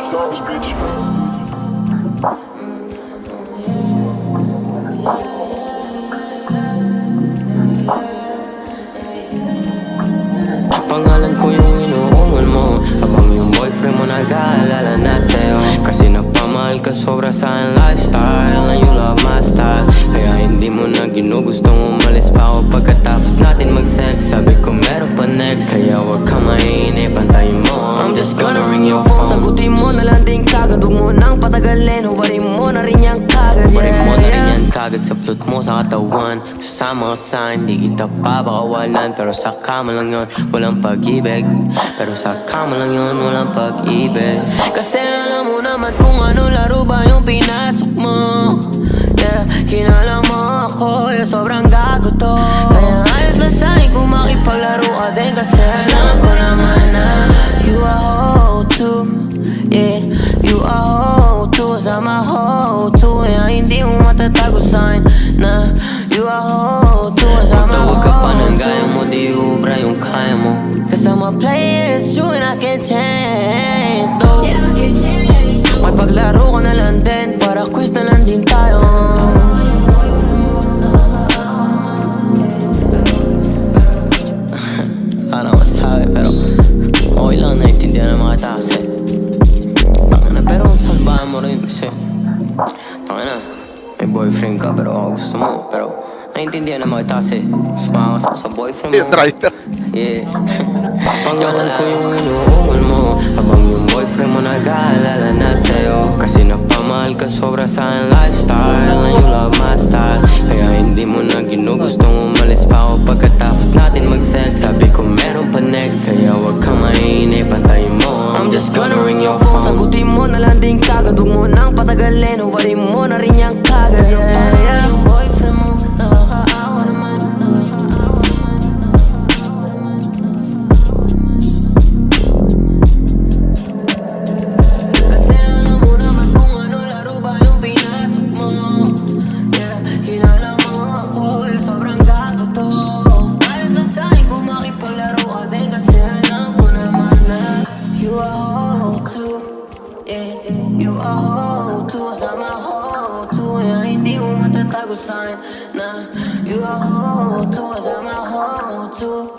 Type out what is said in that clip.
songs, bitch. Pangalan ko yung inuungal mo, habang yung boyfriend mo nag-aalala na sa'yo. Kasi nagpamahal ka sobra sa aking lifestyle, na you love my style. Kaya hindi mo na ginugustong umalis pa ako pagkatapos natin mag-sex. Sabi ko meron pa next, kaya wag ka mainip, antayin mo. I'm just gonna ring your phone. Sagutin mo na lang din kagad, huwag mo nang patagalin. Hubarin mo na rin yan kagad, hubarin mo na rin yan kagad sa plot mo sa katawan. Kasama ka sa hindi kita papakawalan, pero sa kama lang yun, walang pag-ibig. Pero sa kama lang yun, walang pag-ibig. Kasi alam mo naman kung ano laro ba yung pinasok mo. Yeah, kinala mo ako, yeah, sobrang gago to. Kaya ayos lang sa'kin kung makipaglaro ka din. Kasi alam ko naman na you a hoe too. Yeah, you a hoe too. Sama hoe too. Yeah, hindi mo matatago sa'kin na you a hoe too. Sama hoe too. Huwag ka pa ng gaya mo, di ubra yung kaya mo. Cause I'm a player, it's true and I can't change though. May paglaro ka na lang din, para quiz na lang din tayo. Wala na masabi, pero okay lang, naiintindihan ng mga tao kasi tangina, pero salbahan mo rin kasi tangina, may boyfriend ka pero ako gusto mo. Pero naiintindihan ng mga tao kasi sumama ka sa boyfriend mo. Yeah. Pangalan ko yung inuungal mo, habang yung boyfriend mo nag-aalala na sa'yo. Kasi nagpamahal ka sobra sa aking lifestyle, na you love my style. Kaya hindi mo na ginugustong umalis pa ako pagkatapos natin mag-sex. Sabi ko meron pa next, kaya wag ka mainip, antayin mo. I'm just gonna ring your phone. Sagutin mo na lang din kagad, huwag mo nang patagalin. Hubarin mo na rin yan kagad. Yeah. Yung boyfriend mo nakakaawa naman. You a hoe too, sama hoe too. Yeah, hindi mo matatago sa'kin na you a hoe too, sama hoe too.